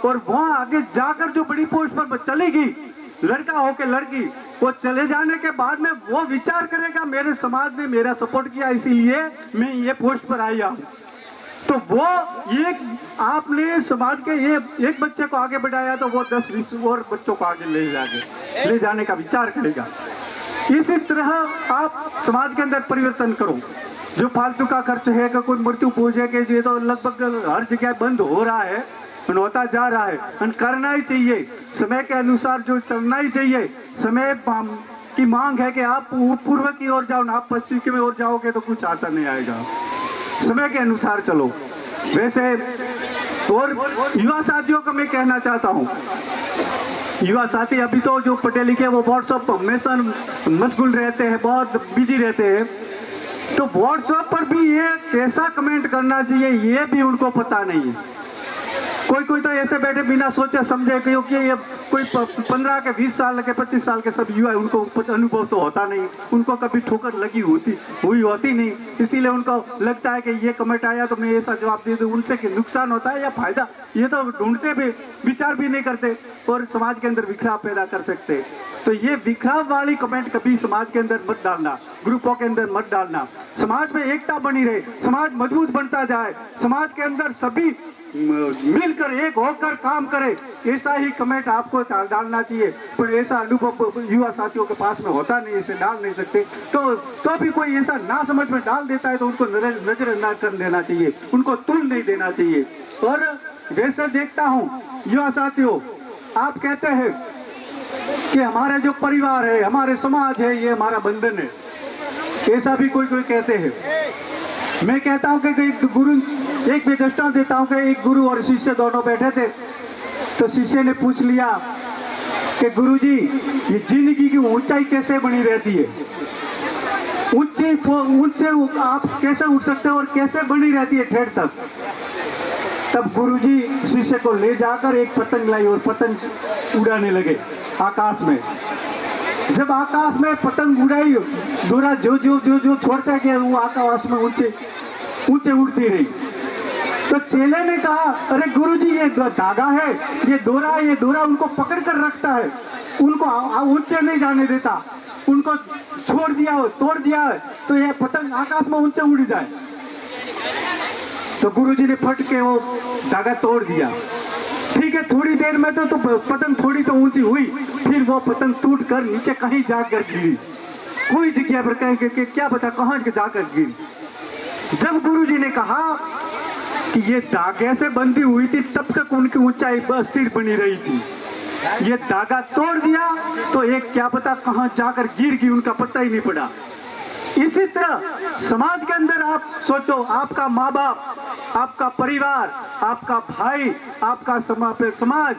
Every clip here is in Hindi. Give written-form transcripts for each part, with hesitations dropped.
और वहाँ आगे जाकर जो बड़ी पोस्ट पर चलेगी, लड़का हो के लड़की, वो चले जाने के बाद में वो विचार करेगा मेरे समाज ने मेरा सपोर्ट किया इसीलिए मैं ये पोस्ट पर आई हूँ। तो वो ये आपने समाज के ये एक बच्चे को आगे बढ़ाया तो वो 10-20 और बच्चों को आगे ले जाने का विचार करेगा। इसी तरह आप समाज के अंदर परिवर्तन करो। जो फालतू का खर्च है कि कोई मृत्यु पूछ है कि ये तो लगभग हर जगह बंद हो रहा है, होता जा रहा है, करना ही चाहिए। समय के अनुसार जो चलना ही चाहिए। समय की मांग है कि आप पूर्व की ओर जाओ ना, आप पश्चिम की ओर जाओगे तो कुछ आता नहीं आएगा। समय के अनुसार चलो। वैसे और युवा साथियों को मैं कहना चाहता हूँ, युवा साथी अभी तो जो पढ़े लिखे वो व्हाट्सएप हमेशा मशगूल रहते हैं, बहुत बिजी रहते हैं, तो व्हाट्सएप पर भी ये कैसा कमेंट करना चाहिए ये भी उनको पता नहीं है। कोई तो ऐसे बैठे बिना सोचे समझे, क्योंकि ये कोई 15 के 20 साल के 25 साल के सब युवा, उनको अनुभव तो होता नहीं, उनको कभी ठोकर लगी हुई होती नहीं, इसीलिए उनको लगता है कि ये कमेंट आया तो मैं ऐसा जवाब दे दूं, उनसे कि नुकसान होता है या फायदा, ये तो ढूंढते भी, विचार भी नहीं करते और समाज के अंदर बिखराव पैदा कर सकते। तो ये विखराव वाली कमेंट कभी समाज के अंदर मत डालना, ग्रुपों के अंदर मत डालना। समाज में एकता बनी रहे, समाज मजबूत बनता जाए, समाज के अंदर सभी मिलकर एक होकर काम करे, ऐसा ही कमेंट आपको डालना चाहिए। पर ऐसा अनुभव युवा साथियों के पास में होता नहीं, इसे डाल नहीं सकते। तो भी कोई ऐसा ना समझ में डाल देता है तो उनको नजरअंदाज कर देना चाहिए, उनको तुल नहीं देना चाहिए। और वैसे देखता हूँ युवा साथियों, आप कहते हैं कि हमारे जो परिवार है, हमारे समाज है, ये हमारा बंधन है, ऐसा भी कोई कहते हैं। मैं कहता हूं कि एक भी दृष्टांत देता हूं कि एक गुरु और शिष्य दोनों बैठे थे, तो शिष्य ने पूछ लिया कि गुरुजी ये जिंदगी की ऊंचाई कैसे बनी रहती है, ऊंचे आप कैसे उठ सकते हो और कैसे बनी रहती है ठेठ तक। तब गुरुजी शिष्य को ले जाकर एक पतंग लाई और पतंग उड़ाने लगे आकाश में। जब आकाश में पतंग उड़ाई, दोरा जो जो जो जो छोड़ता गया वो आकाश में ऊंचे ऊंचे उड़ती रही। तो चेले ने कहा, अरे गुरुजी ये धागा है, ये दोरा उनको पकड़ कर रखता है, उनको ऊंचे नहीं जाने देता, उनको छोड़ दिया हो, तोड़ दिया है तो ये पतंग आकाश में ऊंचे उड़ जाए। तो गुरुजी ने फट के वो धागा तोड़ दिया। ठीक है, थोड़ी देर में तो पतंग थोड़ी तो ऊंची हुई, फिर वो पतंग टूट कर नीचे कहीं जाकर गिरी, कोई जगह पर कहीं कि क्या पता कहाँ जाकर गिरी। जब गुरुजी ने कहा कि ये धागे से बंधी हुई थी तब तक उनकी ऊंचाई अस्थिर बनी रही थी, ये धागा तोड़ दिया तो एक क्या पता कहाँ जाकर गिर गई, उनका पता ही नहीं पड़ा। इसी तरह समाज के अंदर आप सोचो, आपका माँ बाप, आपका परिवार, आपका भाई, आपका समाज,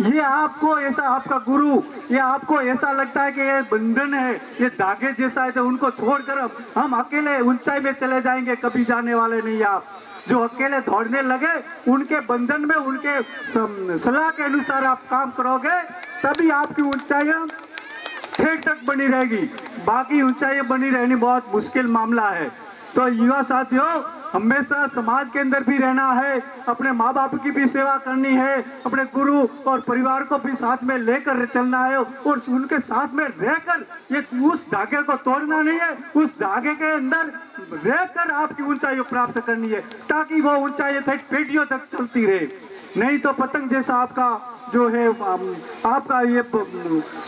ये आपको ऐसा, आपका गुरु, ये आपको ऐसा लगता है कि ये बंधन है, ये धागे जैसा है, तो उनको छोड़कर हम अकेले ऊंचाई में चले जाएंगे, कभी जाने वाले नहीं आप। जो अकेले दौड़ने लगे, उनके बंधन में, उनके सलाह के अनुसार आप काम करोगे, तभी आपकी ऊंचाइयां ठेठ तक बनी रहेगी। बाकी ऊंचाइयां बनी रहनी बहुत मुश्किल मामला है। तो युवा साथियों, हमेशा समाज के अंदर भी रहना है, अपने माँ बाप की भी सेवा करनी है, अपने गुरु और परिवार को भी साथ में लेकर चलना है, और उनके साथ में रहकर ये उस धागे को तोड़ना नहीं है, उस धागे के अंदर रहकर आपकी ऊंचाई प्राप्त करनी है, ताकि वो ऊंचाई पीढ़ियों तक चलती रहे। नहीं तो पतंग जैसा आपका जो है, आपका ये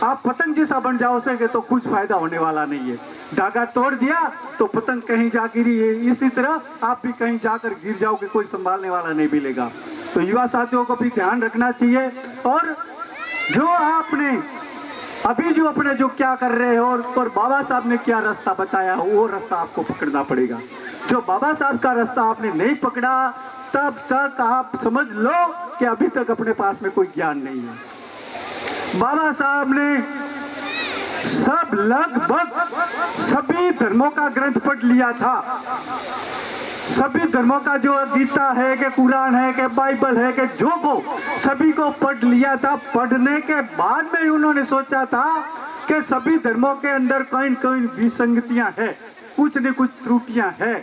आप पतंग जैसा बन जाओगे तो कुछ फायदा होने वाला नहीं है। धागा तोड़ दिया तो पतंग कहीं जा गिरी है, इसी तरह आप भी कहीं जाकर गिर जाओगे, कोई संभालने वाला नहीं मिलेगा। तो युवा साथियों को भी ध्यान रखना चाहिए, और जो आपने अभी जो अपने जो क्या कर रहे हो, और बाबा साहब ने क्या रास्ता बताया, वो रास्ता आपको पकड़ना पड़ेगा। जो बाबा साहब का रास्ता आपने नहीं पकड़ा, तब तक आप समझ लो कि अभी तक अपने पास में कोई ज्ञान नहीं है। बाबा साहब ने सब लगभग सभी धर्मों का ग्रंथ पढ़ लिया था, सभी धर्मों का जो गीता है कि कुरान है कि बाइबल है कि जो को सभी को पढ़ लिया था। पढ़ने के बाद में उन्होंने सोचा था कि सभी धर्मों के अंदर कहीं कहीं विसंगतियां है, कुछ न कुछ त्रुटियां है।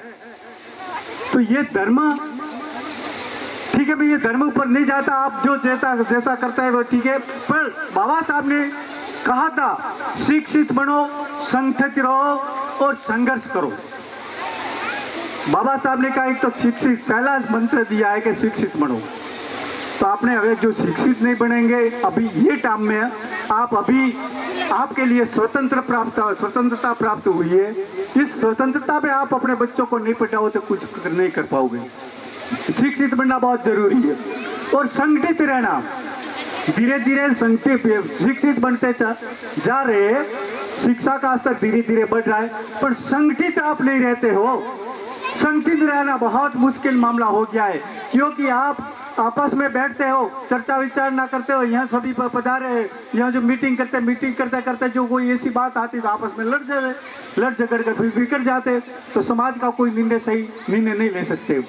तो ये धर्म ठीक है, मैं ये धर्म ऊपर नहीं जाता, आप जो जैसा करता है वो ठीक है, पर बाबा साहब ने कहा था शिक्षित बनो, संगठित रहो और संघर्ष करो। बाबा साहब ने कहा एक तो शिक्षित, पहला मंत्र दिया है कि शिक्षित बनो। तो आपने अगर जो शिक्षित नहीं बनेंगे, अभी ये टाइम में आप अभी आपके लिए स्वतंत्रता प्राप्त हुई है, इस स्वतंत्रता पे आप अपने बच्चों को नहीं पढ़ाओ तो कुछ नहीं कर पाओगे। शिक्षित बनना बहुत जरूरी है, और संगठित रहना। धीरे धीरे शिक्षित बनते जा रहे, शिक्षा का स्तर धीरे धीरे बढ़ रहा है, पर संगठित आप नहीं रहते हो। संगठित रहना बहुत मुश्किल मामला हो गया है, क्योंकि आप आपस में बैठते हो, चर्चा विचार ना करते हो। यहाँ सभी पधारे हैं, यहाँ जो मीटिंग करते करते जो कोई ऐसी बात आती तो आपस में लड़ झगड़ कर फिर बिखर जाते, तो समाज का कोई सही निर्णय नहीं ले सकते।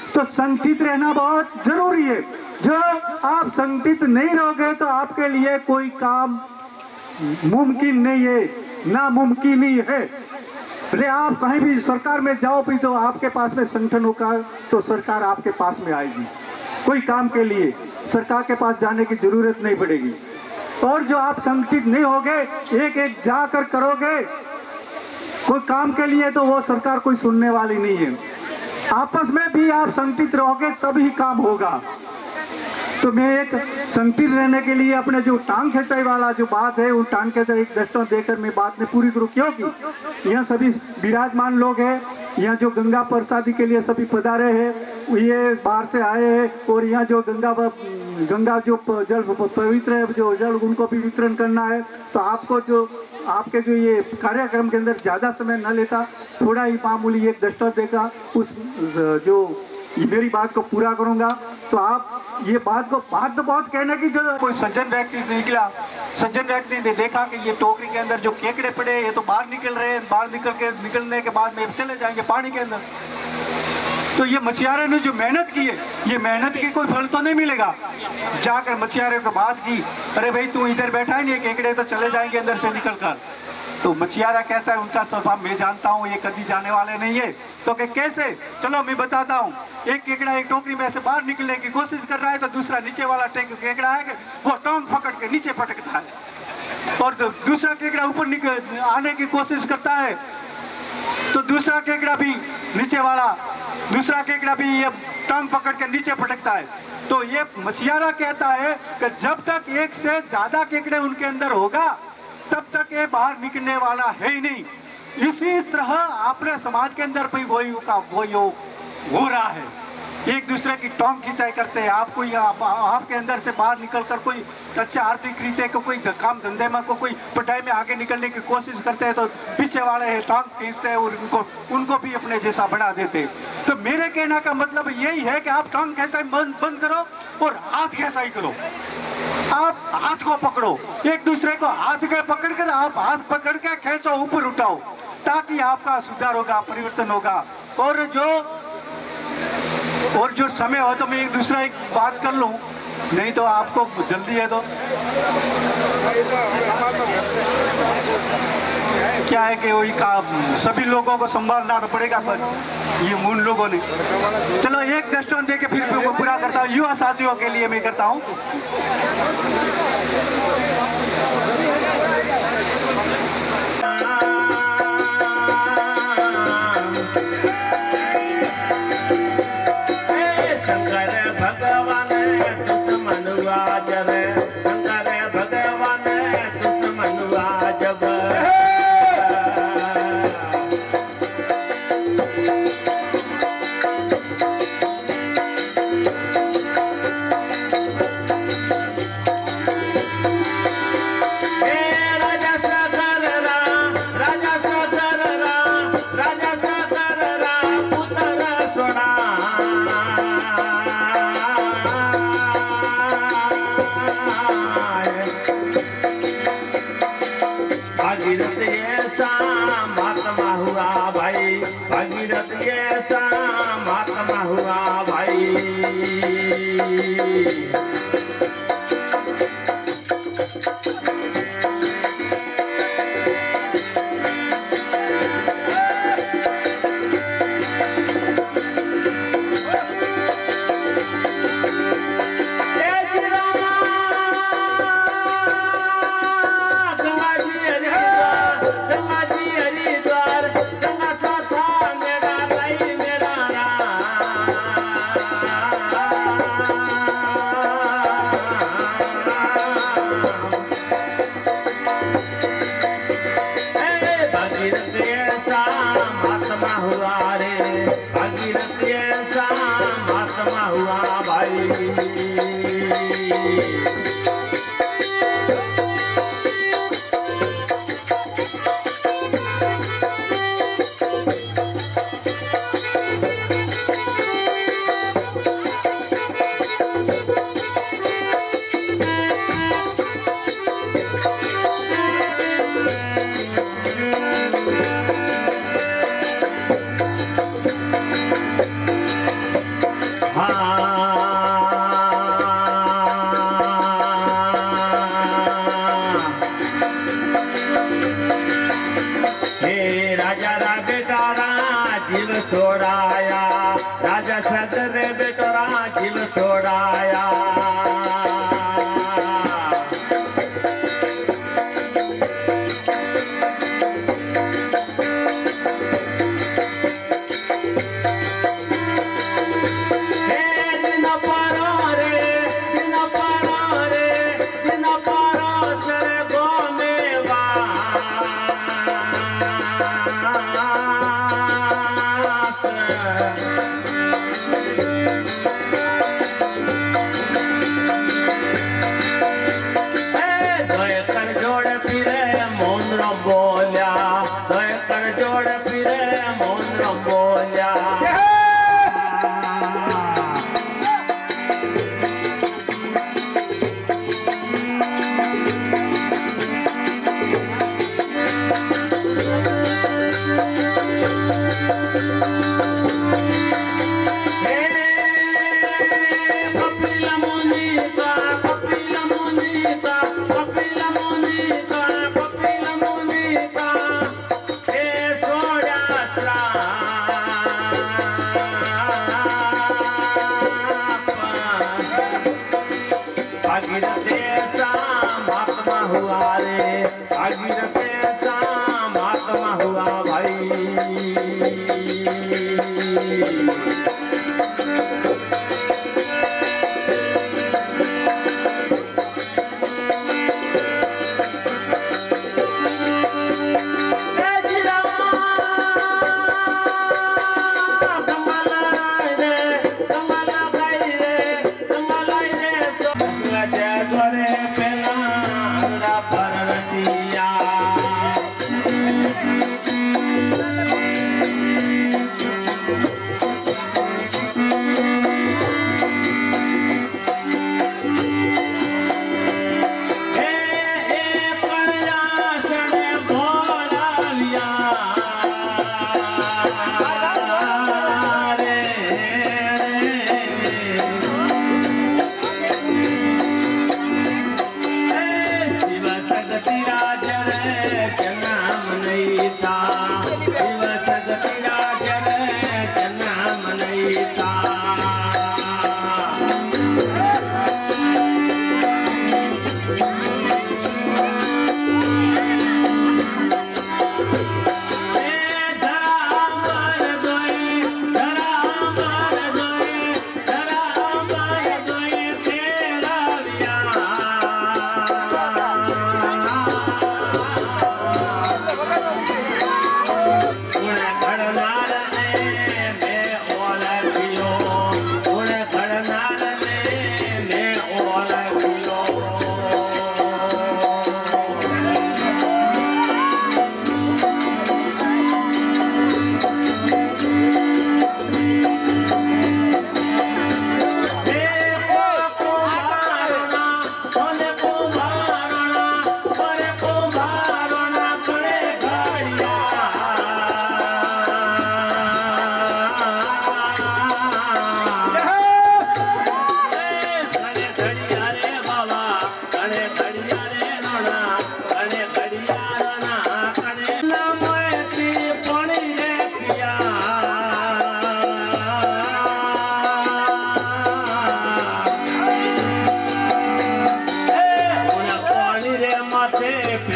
तो संगठित रहना बहुत जरूरी है। जो आप संगठित नहीं रहोगे तो आपके लिए कोई काम मुमकिन नहीं है, नामुमकिन ही है। अरे आप कहीं भी सरकार में जाओ भी तो आपके पास में संगठन होगा तो सरकार आपके पास में आएगी। कोई काम के लिए सरकार के पास जाने की जरूरत नहीं पड़ेगी। और जो आप संगठित नहीं होगे, एक एक जाकर करोगे कोई काम के लिए, तो वो सरकार कोई सुनने वाली नहीं है। आपस में भी आप संगठित रहोगे तभी काम होगा। तो मैं एक संगठित रहने के लिए अपने जो टांग खिंचाई वाला जो बात है, वो टांग खिंचाई एक दृष्टांत देकर मैं बात में पूरी करूँ, क्योंकि यहाँ सभी विराजमान लोग हैं, यहाँ जो गंगा प्रसादी के लिए सभी पधारे हैं, ये बाहर से आए हैं, और यहाँ जो गंगा जो जल पवित्र है, जो जल उनको भी वितरण करना है। तो आपको जो आपके जो ये कार्यक्रम के अंदर ज़्यादा समय न लेता, थोड़ा ही मामूली एक दृष्टांत देगा, उस जो मेरी बात को पूरा करूंगा। तो आप ये बात तो बहुत कहने की जो कोई सज्जन व्यक्ति निकला, सज्जन व्यक्ति ने देखा कि ये टोकरी के अंदर जो केकड़े पड़े ये तो बाहर निकल रहे हैं, बाहर निकलने के बाद में चले जाएंगे पानी के अंदर। तो ये मछुआरे ने जो मेहनत की है, ये मेहनत की कोई फल तो नहीं मिलेगा। जाकर मछुआरे को बात की, अरे भाई तू इधर बैठा है नहीं, केकड़े तो चले जाएंगे अंदर से निकल कर। तो मछुआरा कहता है उनका स्वभाव मैं जानता हूँ, ये कभी जाने वाले नहीं है। तो कैसे, चलो मैं बताता हूँ। एक केकड़ा एक टोकरी में से बाहर निकलने की कोशिश कर रहा है, तो दूसरा नीचे वाला केकड़ा है वो टांग पकड़ के नीचे पटकता है, और तो दूसरा केकड़ा ऊपर आने की कोशिश करता है, तो दूसरा केकड़ा भी दूसरा केकड़ा भी ये टांग पकड़ के नीचे पटकता है। तो ये मछुआरा कहता है कि जब तक एक से ज्यादा केकड़े उनके अंदर होगा तब तक ये बाहर निकलने वाला है ही नहीं। इसी तरह अपने समाज के अंदर भी वही हो रहा है। एक दूसरे की टोंग खिंचाई करते हैं। आप कोई आपके अंदर से बाहर निकलकर कोई अच्छा आर्थिक रीते को कोई काम धंधे में को कोई पढ़ाई में आगे निकलने की कोशिश करते हैं तो पीछे वाले टोंग खींचते हैं और उनको भी अपने जैसा बना देते हैं। तो मेरे कहने का मतलब यही है कि आप टोंग कैसा बंद करो और हाथ कैसा ही करो। आप हाथ को पकड़ो, एक दूसरे को हाथ के पकड़कर आप हाथ पकड़ के खींचो, ऊपर उठाओ, ताकि आपका सुधार होगा, परिवर्तन होगा। और जो समय हो तो मैं एक दूसरा एक बात कर लूं, नहीं तो आपको जल्दी है तो क्या है कि वही सभी लोगों को संभालना तो पड़ेगा, पर ये उन लोगों ने। चलो एक दृष्टांत दे के फिर पूरा करता हूँ, युवा साथियों के लिए मैं करता हूँ।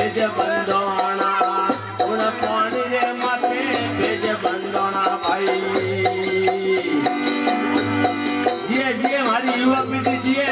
भेज बंदोना उन पानी रे माथे भेज बंदोना भाई जिए हमारी युवा पीढ़ी जिए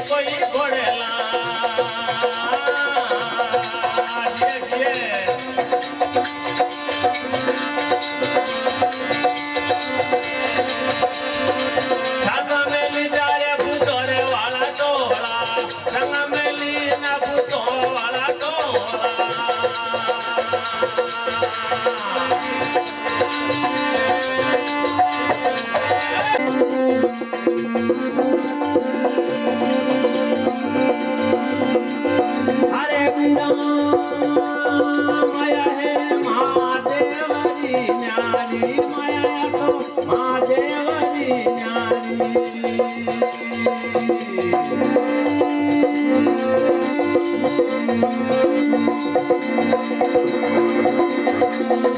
कोई घोड़ेला रंग मेली जारे भूतोरे वाला टोला रंग मेली ना भूतो वाला टोला माया है महादेवरी न्यारी माया तो महादेवरी न्यारी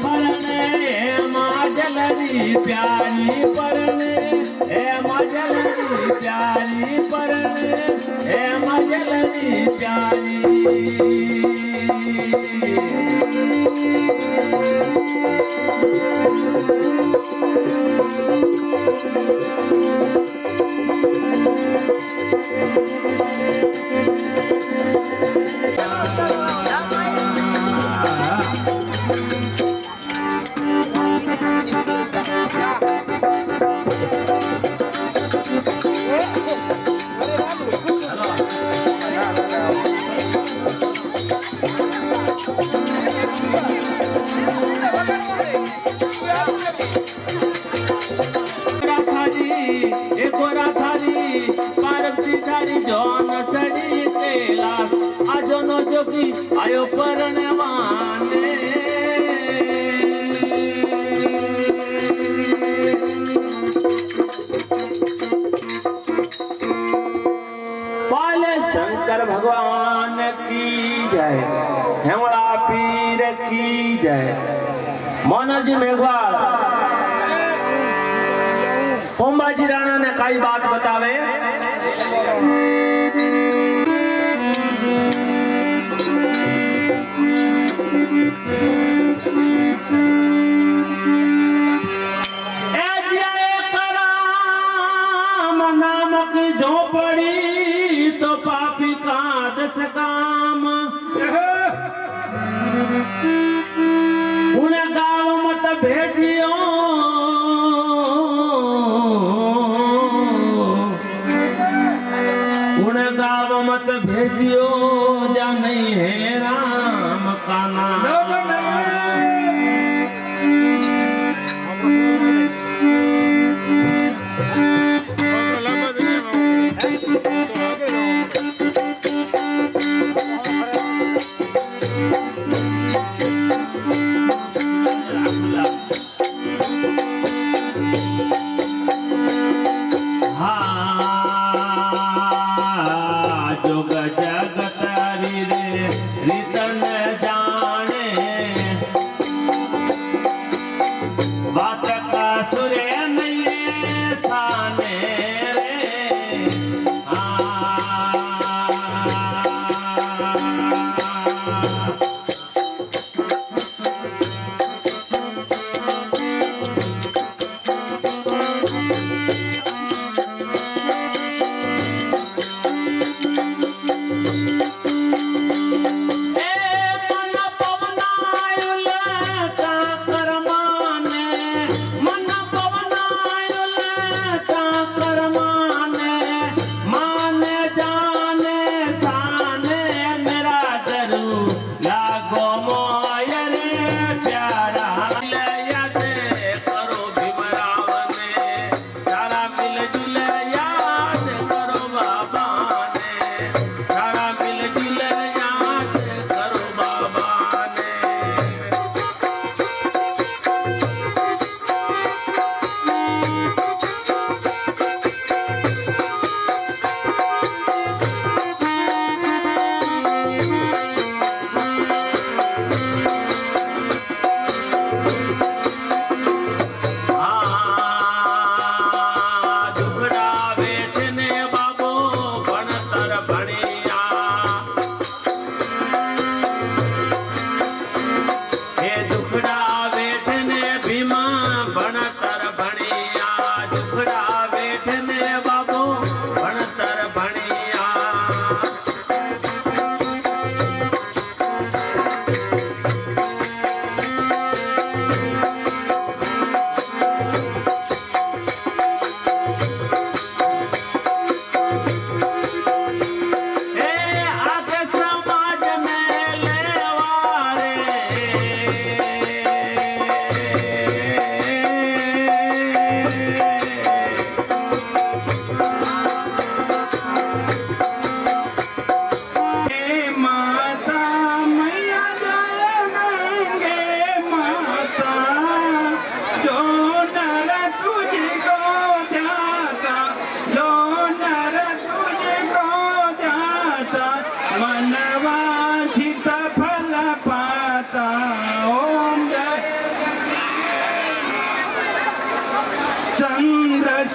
परने माँ जलरी प्यारी परने हे माँ जलरी प्यारी परने हे माँ जलरी प्यारी आयो परने माने पाले शंकर भगवान की जय हेमड़ा पीर की जय मनोज मेघवाल पोंबाजी राणा ने कई बात बतावे झोपड़ी तो पापी का 10 काम उन्हें गाँव मत भेजियो उन्हें गाँव मत भेजियो जा नहीं है राम का नाम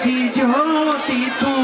सी ज्योति तू